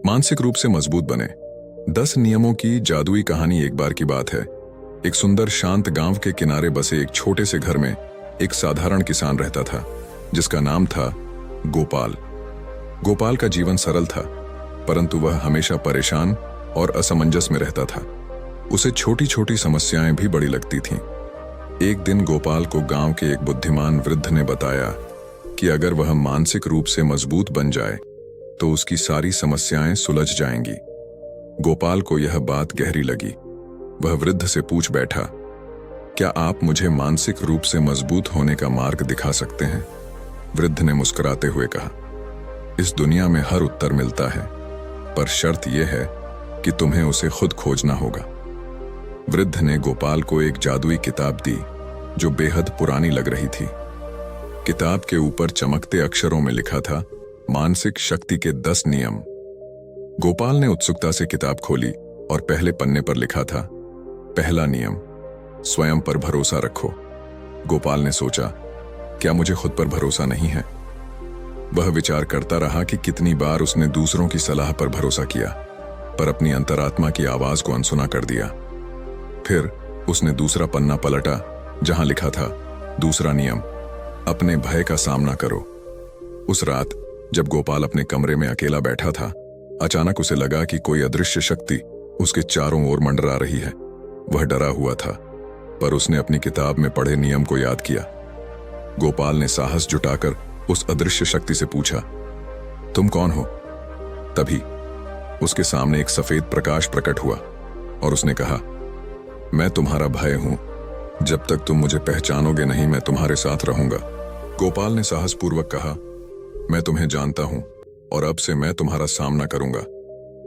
मानसिक रूप से मजबूत बने। 10 नियमों की जादुई कहानी। एक बार की बात है, एक सुंदर शांत गांव के किनारे बसे एक छोटे से घर में एक साधारण किसान रहता था जिसका नाम था गोपाल। गोपाल का जीवन सरल था, परंतु वह हमेशा परेशान और असमंजस में रहता था। उसे छोटी छोटी समस्याएं भी बड़ी लगती थीं। एक दिन गोपाल को गांव के एक बुद्धिमान वृद्ध ने बताया कि अगर वह मानसिक रूप से मजबूत बन जाए तो उसकी सारी समस्याएं सुलझ जाएंगी। गोपाल को यह बात गहरी लगी। वह वृद्ध से पूछ बैठा, क्या आप मुझे मानसिक रूप से मजबूत होने का मार्ग दिखा सकते हैं? वृद्ध ने मुस्कुराते हुए कहा, इस दुनिया में हर उत्तर मिलता है, पर शर्त यह है कि तुम्हें उसे खुद खोजना होगा। वृद्ध ने गोपाल को एक जादुई किताब दी जो बेहद पुरानी लग रही थी। किताब के ऊपर चमकते अक्षरों में लिखा था, मानसिक शक्ति के 10 नियम। गोपाल ने उत्सुकता से किताब खोली और पहले पन्ने पर लिखा था, पहला नियम, स्वयं पर भरोसा रखो। गोपाल ने सोचा, क्या मुझे खुद पर भरोसा नहीं है? वह विचार करता रहा कि कितनी बार उसने दूसरों की सलाह पर भरोसा किया, पर अपनी अंतरात्मा की आवाज को अनसुना कर दिया। फिर उसने दूसरा पन्ना पलटा जहां लिखा था, दूसरा नियम, अपने भय का सामना करो। उस रात जब गोपाल अपने कमरे में अकेला बैठा था, अचानक उसे लगा कि कोई अदृश्य शक्ति उसके चारों ओर मंडरा रही है। वह डरा हुआ था, पर उसने अपनी किताब में पढ़े नियम को याद किया। गोपाल ने साहस जुटाकर उस अदृश्य शक्ति से पूछा, तुम कौन हो? तभी उसके सामने एक सफेद प्रकाश प्रकट हुआ और उसने कहा, मैं तुम्हारा भय हूं। जब तक तुम मुझे पहचानोगे नहीं, मैं तुम्हारे साथ रहूंगा। गोपाल ने साहसपूर्वक कहा, मैं तुम्हें जानता हूं और अब से मैं तुम्हारा सामना करूंगा।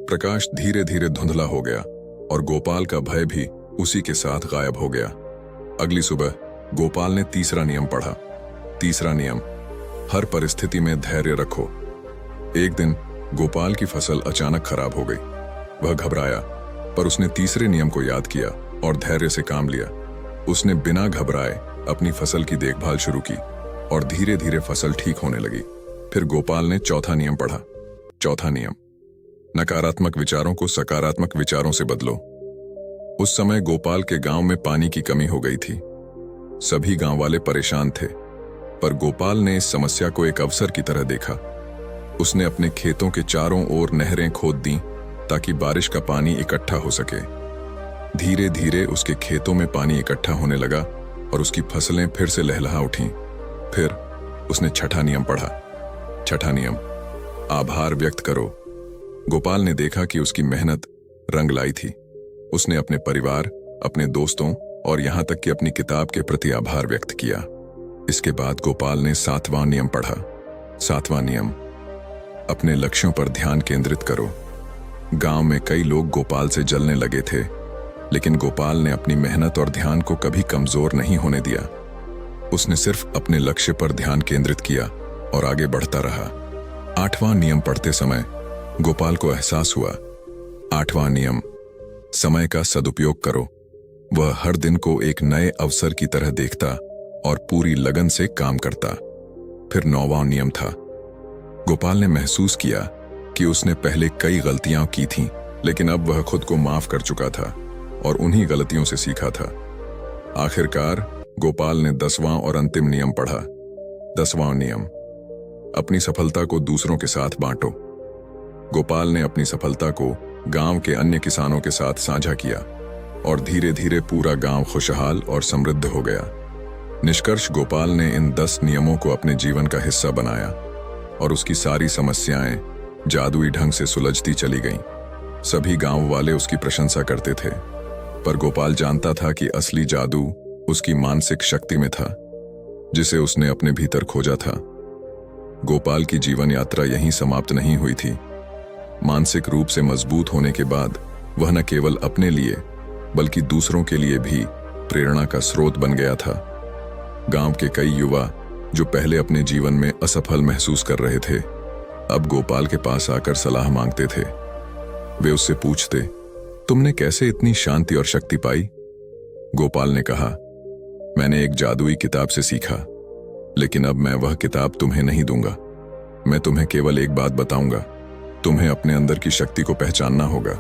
प्रकाश धीरे धीरे धुंधला हो गया और गोपाल का भय भी उसी के साथ गायब हो गया। अगली सुबह गोपाल ने तीसरा नियम पढ़ा। तीसरा नियम, हर परिस्थिति में धैर्य रखो। एक दिन गोपाल की फसल अचानक खराब हो गई। वह घबराया, पर उसने तीसरे नियम को याद किया और धैर्य से काम लिया। उसने बिना घबराए अपनी फसल की देखभाल शुरू की और धीरे धीरे फसल ठीक होने लगी। फिर गोपाल ने चौथा नियम पढ़ा। चौथा नियम, नकारात्मक विचारों को सकारात्मक विचारों से बदलो। उस समय गोपाल के गांव में पानी की कमी हो गई थी। सभी गांव वाले परेशान थे, पर गोपाल ने इस समस्या को एक अवसर की तरह देखा। उसने अपने खेतों के चारों ओर नहरें खोद दी ताकि बारिश का पानी इकट्ठा हो सके। धीरे धीरे उसके खेतों में पानी इकट्ठा होने लगा और उसकी फसलें फिर से लहलहा उठीं। फिर उसने छठा नियम पढ़ा। छठा नियम, आभार व्यक्त करो। गोपाल ने देखा कि उसकी मेहनत रंग लाई थी। उसने अपने परिवार, अपने दोस्तों और यहां तक कि अपनी किताब के प्रति आभार व्यक्त किया। इसके बाद गोपाल ने 7वां नियम पढ़ा। 7वां नियम, अपने लक्ष्यों पर ध्यान केंद्रित करो। गांव में कई लोग गोपाल से जलने लगे थे, लेकिन गोपाल ने अपनी मेहनत और ध्यान को कभी कमजोर नहीं होने दिया। उसने सिर्फ अपने लक्ष्य पर ध्यान केंद्रित किया और आगे बढ़ता रहा। 8वां नियम पढ़ते समय गोपाल को एहसास हुआ, 8वां नियम, समय का सदुपयोग करो। वह हर दिन को एक नए अवसर की तरह देखता और पूरी लगन से काम करता। फिर 9वां नियम था। गोपाल ने महसूस किया कि उसने पहले कई गलतियां की थीं, लेकिन अब वह खुद को माफ कर चुका था और उन्हीं गलतियों से सीखा था। आखिरकार गोपाल ने 10वां और अंतिम नियम पढ़ा। 10वां नियम, अपनी सफलता को दूसरों के साथ बांटो। गोपाल ने अपनी सफलता को गांव के अन्य किसानों के साथ साझा किया और धीरे धीरे पूरा गांव खुशहाल और समृद्ध हो गया। निष्कर्ष, गोपाल ने इन 10 नियमों को अपने जीवन का हिस्सा बनाया और उसकी सारी समस्याएं जादुई ढंग से सुलझती चली गईं। सभी गांव वाले उसकी प्रशंसा करते थे, पर गोपाल जानता था कि असली जादू उसकी मानसिक शक्ति में था, जिसे उसने अपने भीतर खोजा था। गोपाल की जीवन यात्रा यहीं समाप्त नहीं हुई थी। मानसिक रूप से मजबूत होने के बाद वह न केवल अपने लिए बल्कि दूसरों के लिए भी प्रेरणा का स्रोत बन गया था। गांव के कई युवा जो पहले अपने जीवन में असफल महसूस कर रहे थे, अब गोपाल के पास आकर सलाह मांगते थे। वे उससे पूछते, तुमने कैसे इतनी शांति और शक्ति पाई? गोपाल ने कहा, मैंने एक जादुई किताब से सीखा, लेकिन अब मैं वह किताब तुम्हें नहीं दूंगा। मैं तुम्हें केवल एक बात बताऊंगा, तुम्हें अपने अंदर की शक्ति को पहचानना होगा।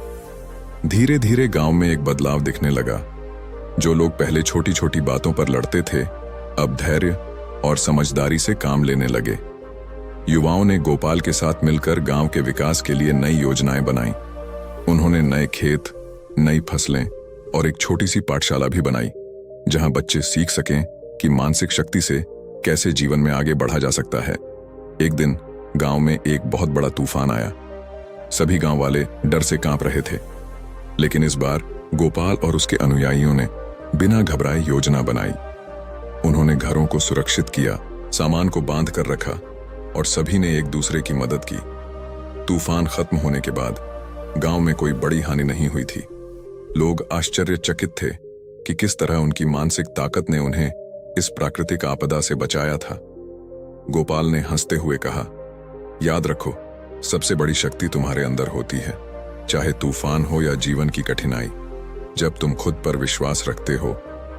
धीरे धीरे गांव में एक बदलाव दिखने लगा। जो लोग पहले छोटी छोटी बातों पर लड़ते थे, अब धैर्य और समझदारी से काम लेने लगे। युवाओं ने गोपाल के साथ मिलकर गांव के विकास के लिए नई योजनाएं बनाई। उन्होंने नए खेत, नई फसलें और एक छोटी सी पाठशाला भी बनाई, जहां बच्चे सीख सकें कि मानसिक शक्ति से कैसे जीवन में आगे बढ़ा जा सकता है। एक दिन गांव में एक बहुत बड़ा तूफान आया। सभी गांव वाले डर से कांप रहे थे, लेकिन इस बार गोपाल और उसके अनुयायियों ने बिना घबराए योजना बनाई। उन्होंने घरों को सुरक्षित किया, सामान को बांध कर रखा और सभी ने एक दूसरे की मदद की। तूफान खत्म होने के बाद गांव में कोई बड़ी हानि नहीं हुई थी। लोग आश्चर्यचकित थे कि किस तरह उनकी मानसिक ताकत ने उन्हें इस प्राकृतिक आपदा से बचाया था। गोपाल ने हंसते हुए कहा, याद रखो, सबसे बड़ी शक्ति तुम्हारे अंदर होती है, चाहे तूफान हो या जीवन की कठिनाई। जब तुम खुद पर विश्वास रखते हो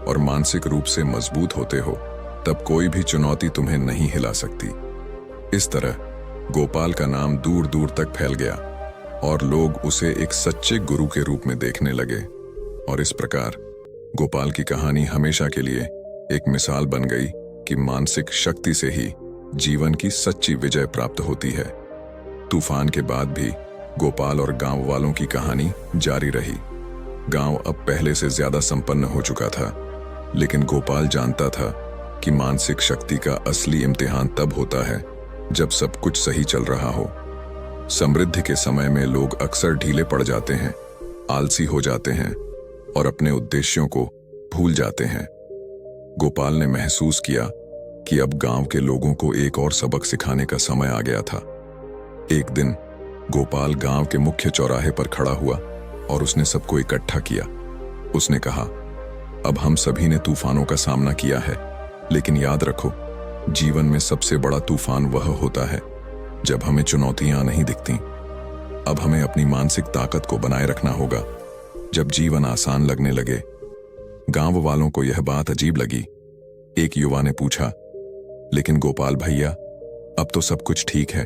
और मानसिक रूप से मजबूत होते हो, तब कोई भी चुनौती तुम्हें नहीं हिला सकती। इस तरह गोपाल का नाम दूर दूर तक फैल गया और लोग उसे एक सच्चे गुरु के रूप में देखने लगे। और इस प्रकार गोपाल की कहानी हमेशा के लिए एक मिसाल बन गई कि मानसिक शक्ति से ही जीवन की सच्ची विजय प्राप्त होती है। तूफान के बाद भी गोपाल और गांव वालों की कहानी जारी रही। गांव अब पहले से ज्यादा संपन्न हो चुका था, लेकिन गोपाल जानता था कि मानसिक शक्ति का असली इम्तिहान तब होता है जब सब कुछ सही चल रहा हो। समृद्धि के समय में लोग अक्सर ढीले पड़ जाते हैं, आलसी हो जाते हैं और अपने उद्देश्यों को भूल जाते हैं। गोपाल ने महसूस किया कि अब गांव के लोगों को एक और सबक सिखाने का समय आ गया था। एक दिन गोपाल गांव के मुख्य चौराहे पर खड़ा हुआ और उसने सबको इकट्ठा किया। उसने कहा, अब हम सभी ने तूफानों का सामना किया है, लेकिन याद रखो, जीवन में सबसे बड़ा तूफान वह होता है जब हमें चुनौतियां नहीं दिखती। अब हमें अपनी मानसिक ताकत को बनाए रखना होगा जब जीवन आसान लगने लगे। गांव वालों को यह बात अजीब लगी। एक युवा ने पूछा, लेकिन गोपाल भैया, अब तो सब कुछ ठीक है,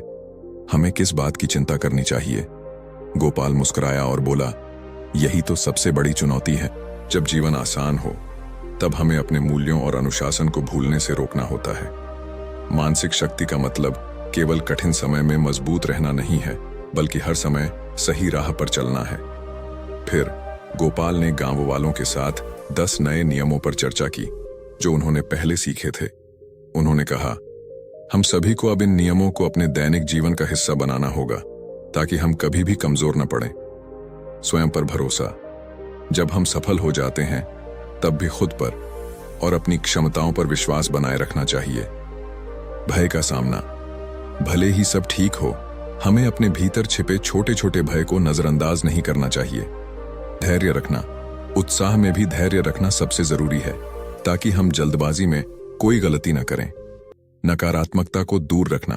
हमें किस बात की चिंता करनी चाहिए? गोपाल मुस्कुराया और बोला, यही तो सबसे बड़ी चुनौती है। जब जीवन आसान हो, तब हमें अपने मूल्यों और अनुशासन को भूलने से रोकना होता है। मानसिक शक्ति का मतलब केवल कठिन समय में मजबूत रहना नहीं है, बल्कि हर समय सही राह पर चलना है। फिर गोपाल ने गांव वालों के साथ 10 नए नियमों पर चर्चा की, जो उन्होंने पहले सीखे थे। उन्होंने कहा, हम सभी को अब इन नियमों को अपने दैनिक जीवन का हिस्सा बनाना होगा, ताकि हम कभी भी कमजोर न पड़ें। स्वयं पर भरोसा, जब हम सफल हो जाते हैं, तब भी खुद पर और अपनी क्षमताओं पर विश्वास बनाए रखना चाहिए। भय का सामना, भले ही सब ठीक हो, हमें अपने भीतर छिपे छोटे छोटे भय को नजरअंदाज नहीं करना चाहिए। धैर्य रखना, उत्साह में भी धैर्य रखना सबसे जरूरी है, ताकि हम जल्दबाजी में कोई गलती न करें। नकारात्मकता को दूर रखना,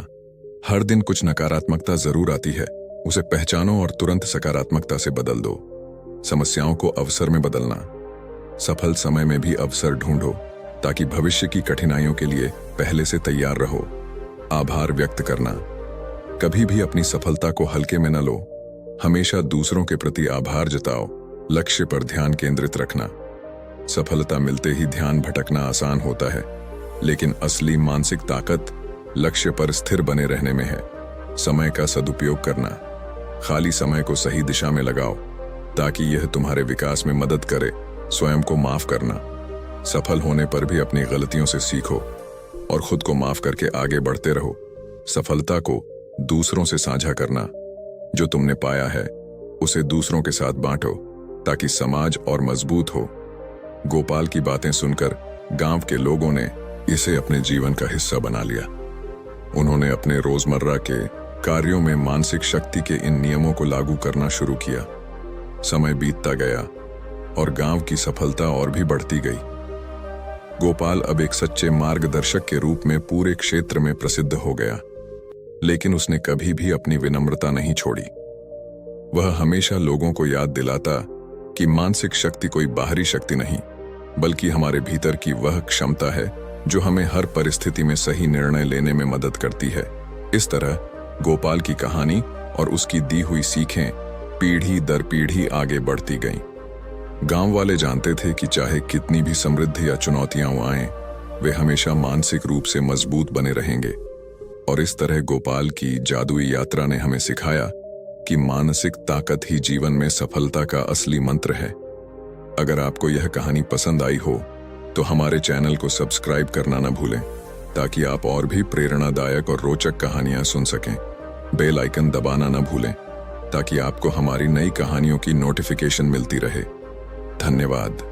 हर दिन कुछ नकारात्मकता जरूर आती है, उसे पहचानो और तुरंत सकारात्मकता से बदल दो। समस्याओं को अवसर में बदलना, सफल समय में भी अवसर ढूंढो, ताकि भविष्य की कठिनाइयों के लिए पहले से तैयार रहो। आभार व्यक्त करना, कभी भी अपनी सफलता को हल्के में न लो, हमेशा दूसरों के प्रति आभार जताओ। लक्ष्य पर ध्यान केंद्रित रखना, सफलता मिलते ही ध्यान भटकना आसान होता है, लेकिन असली मानसिक ताकत लक्ष्य पर स्थिर बने रहने में है। समय का सदुपयोग करना, खाली समय को सही दिशा में लगाओ, ताकि यह तुम्हारे विकास में मदद करे। स्वयं को माफ करना, सफल होने पर भी अपनी गलतियों से सीखो और खुद को माफ करके आगे बढ़ते रहो। सफलता को दूसरों से साझा करना, जो तुमने पाया है उसे दूसरों के साथ बांटो, ताकि समाज और मजबूत हो। गोपाल की बातें सुनकर गांव के लोगों ने इसे अपने जीवन का हिस्सा बना लिया। उन्होंने अपने रोजमर्रा के कार्यों में मानसिक शक्ति के इन नियमों को लागू करना शुरू किया। समय बीतता गया और गांव की सफलता और भी बढ़ती गई। गोपाल अब एक सच्चे मार्गदर्शक के रूप में पूरे क्षेत्र में प्रसिद्ध हो गया, लेकिन उसने कभी भी अपनी विनम्रता नहीं छोड़ी। वह हमेशा लोगों को याद दिलाता कि मानसिक शक्ति कोई बाहरी शक्ति नहीं, बल्कि हमारे भीतर की वह क्षमता है जो हमें हर परिस्थिति में सही निर्णय लेने में मदद करती है। इस तरह गोपाल की कहानी और उसकी दी हुई सीखें पीढ़ी दर पीढ़ी आगे बढ़ती गईं। गांव वाले जानते थे कि चाहे कितनी भी समृद्धि या चुनौतियां आएं, वे हमेशा मानसिक रूप से मजबूत बने रहेंगे। और इस तरह गोपाल की जादुई यात्रा ने हमें सिखाया कि मानसिक ताकत ही जीवन में सफलता का असली मंत्र है। अगर आपको यह कहानी पसंद आई हो तो हमारे चैनल को सब्सक्राइब करना न भूलें, ताकि आप और भी प्रेरणादायक और रोचक कहानियां सुन सकें। बेल आइकन दबाना न भूलें ताकि आपको हमारी नई कहानियों की नोटिफिकेशन मिलती रहे। धन्यवाद।